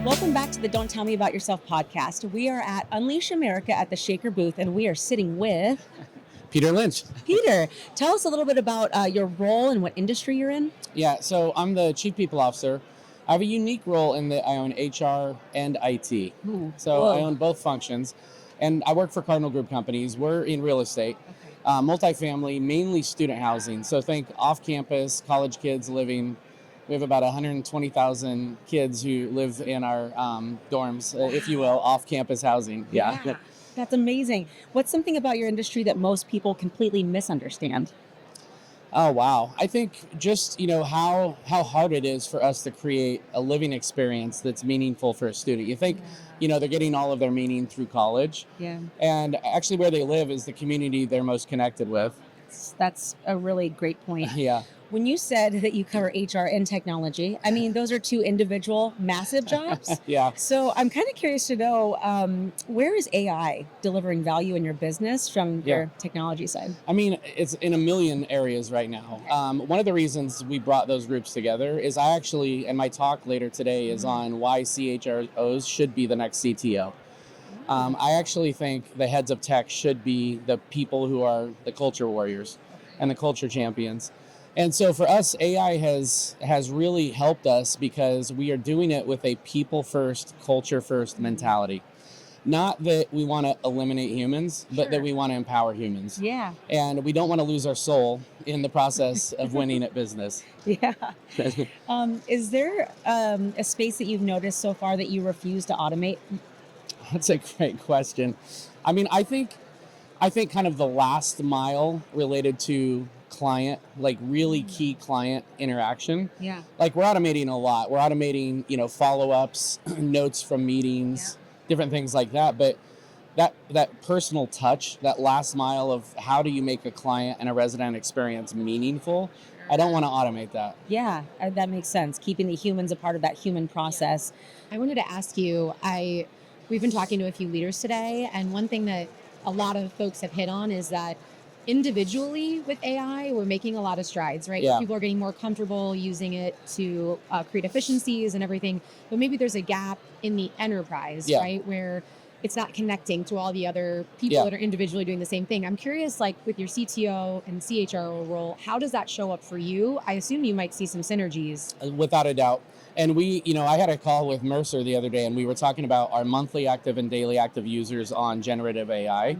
Welcome back to the Don't Tell Me About Yourself podcast. We are at Unleash America at the Shaker booth, and we are sitting with Peter Lynch. Peter. Tell us a little bit about your role and what industry you're in. Yeah, so I'm the Chief People Officer. I have a unique role in that I own HR and IT. So I own both functions, and I work for Cardinal Group companies. We're in real estate, multifamily, mainly student housing. So think off-campus, college kids living. We have about 120,000 kids who live in our dorms, if you will, off-campus housing. Yeah. That's amazing. What's something about your industry that most people completely misunderstand? Oh, wow. I think just, how hard it is for us to create a living experience that's meaningful for a student. You think, they're getting all of their meaning through college. Yeah. And actually where they live is the community they're most connected with. That's a really great point. Yeah. When you said that you cover HR and technology, I mean, those are two individual massive jobs. Yeah. So I'm kind of curious to know, where is AI delivering value in your business from your technology side? I mean, it's in a million areas right now. One of the reasons we brought those groups together is and my talk later today is on why CHROs should be the next CTO. I actually think the heads of tech should be the people who are the culture warriors and the culture champions. And so for us, AI has really helped us because we are doing it with a people-first, culture-first mentality. Not that we want to eliminate humans, but that we want to empower humans. Yeah. And we don't want to lose our soul in the process of winning at business. Yeah. Is there a space that you've noticed so far that you refuse to automate? That's a great question. I mean, I think kind of the last mile related to client, like really key client interaction. Yeah. Like we're automating a lot. We're automating, follow-ups, notes from meetings, different things like that. But that personal touch, that last mile of how do you make a client and a resident experience meaningful, I don't want to automate that. Yeah, that makes sense. Keeping the humans a part of that human process. I wanted to ask you, we've been talking to a few leaders today, and one thing that a lot of folks have hit on is that individually with AI, we're making a lot of strides, right? Yeah. People are getting more comfortable using it to create efficiencies and everything, but maybe there's a gap in the enterprise, right? Where it's not connecting to all the other people that are individually doing the same thing. I'm curious, like with your CTO and CHRO role, how does that show up for you? I assume you might see some synergies. Without a doubt. And I had a call with Mercer the other day, and we were talking about our monthly active and daily active users on generative AI.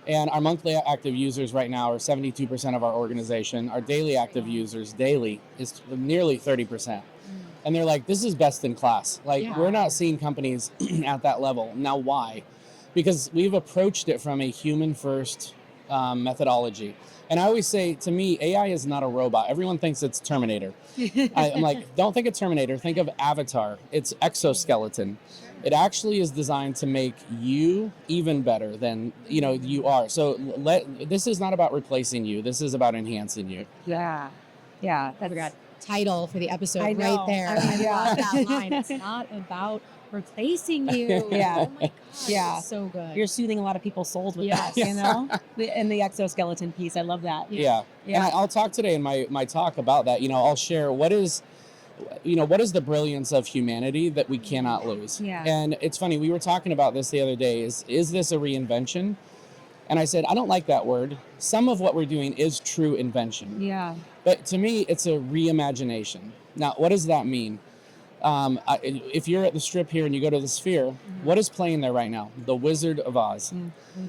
And our monthly active users right now are 72% of our organization. Our daily active users daily is nearly 30%. And they're like, this is best in class. Like, we're not seeing companies at that level. Now, why? Because we've approached it from a human-first methodology. And I always say, to me, AI is not a robot. Everyone thinks it's Terminator. I'm like, don't think of Terminator. Think of Avatar. It's exoskeleton. It actually is designed to make you even better than you are. So this is not about replacing you. This is about enhancing you. Yeah. That's title for the episode I know. right there. I love that line. It's not about replacing you. Yeah. Oh my gosh. Yeah. So good. You're soothing a lot of people's souls with that, and the exoskeleton piece. I love that. Yeah. And I'll talk today in my talk about that. I'll share what is the brilliance of humanity that we cannot lose. Yeah. And it's funny, we were talking about this the other day, is this a reinvention? And I said, I don't like that word. Some of what we're doing is true invention. Yeah. But to me, it's a reimagination. Now, what does that mean? If you're at the Strip here and you go to the Sphere, what is playing there right now? The Wizard of Oz.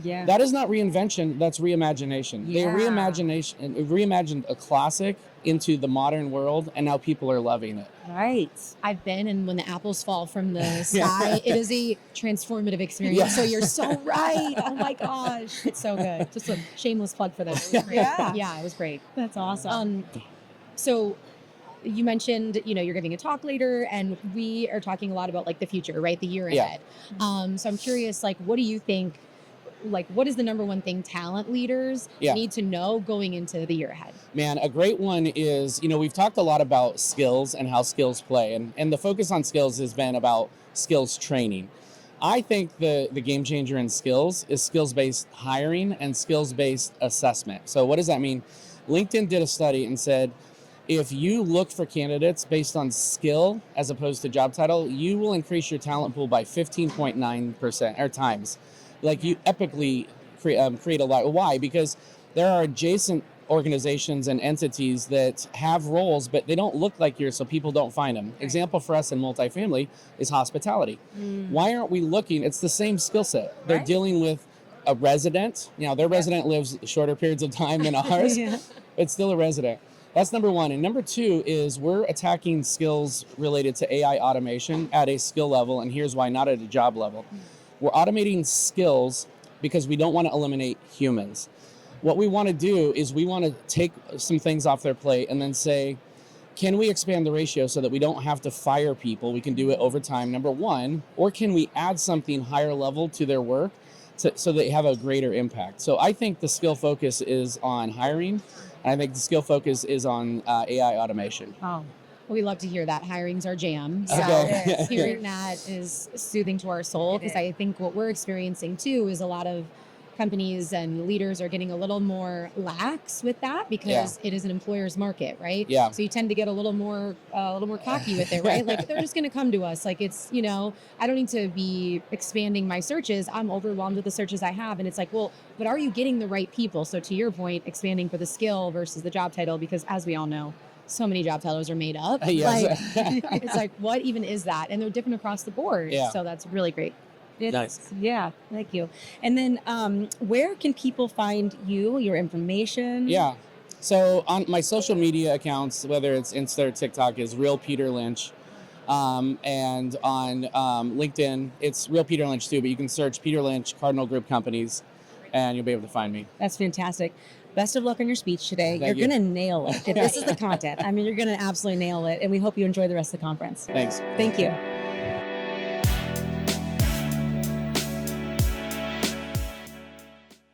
Yeah. That is not reinvention, that's reimagination. Yeah. They reimagined a classic into the modern world, and now people are loving it. Right. I've been, and when the apples fall from the sky, it is a transformative experience. Yeah. So you're so right. Oh my gosh. It's so good. Just a shameless plug for that. Yeah, it was great. That's awesome. So you mentioned, you're giving a talk later, and we are talking a lot about like the future, right? The year ahead. So I'm curious, like, what do you think, like, what is the number one thing talent leaders need to know going into the year ahead? Man, a great one is, we've talked a lot about skills and how skills play, and the focus on skills has been about skills training. I think the game changer in skills is skills-based hiring and skills-based assessment. So what does that mean? LinkedIn did a study and said, if you look for candidates based on skill as opposed to job title, you will increase your talent pool by 15.9% or times. Like you epically create a lot. Why? Because there are adjacent organizations and entities that have roles, but they don't look like yours, so people don't find them. Right. Example for us in multifamily is hospitality. Why aren't we looking? It's the same skill set. They're Right. dealing with a resident. Their resident lives shorter periods of time than ours, Yeah. but still a resident. That's number one. And number two is we're attacking skills related to AI automation at a skill level, and here's why, not at a job level. We're automating skills because we don't want to eliminate humans. What we want to do is we want to take some things off their plate and then say, can we expand the ratio so that we don't have to fire people? We can do it over time, number one, or can we add something higher level to their work so they have a greater impact? So I think the skill focus is on hiring, and I think the skill focus is on AI automation. Oh, we love to hear that. Hiring's our jam. So Okay. hearing that is soothing to our soul, because I think what we're experiencing too is a lot of companies and leaders are getting a little more lax with that, because it is an employer's market, right? Yeah. So you tend to get a little more cocky with it, right? Like they're just going to come to us. Like it's, I don't need to be expanding my searches. I'm overwhelmed with the searches I have. And it's like, well, but are you getting the right people? So to your point, expanding for the skill versus the job title, because as we all know, so many job titles are made up. Yes. Like, it's like, what even is that? And they're different across the board. Yeah. So that's really great. Nice. Yeah, thank you. And then where can people find you, your information? Yeah. So on my social media accounts, whether it's Insta or TikTok, is Real Peter Lynch. And on LinkedIn, it's Real Peter Lynch too, but you can search Peter Lynch, Cardinal Group Companies, and you'll be able to find me. That's fantastic. Best of luck on your speech today. Thank You're you. going to nail it. If this is the content, I mean, you're going to absolutely nail it. And we hope you enjoy the rest of the conference. Thanks. Thank you.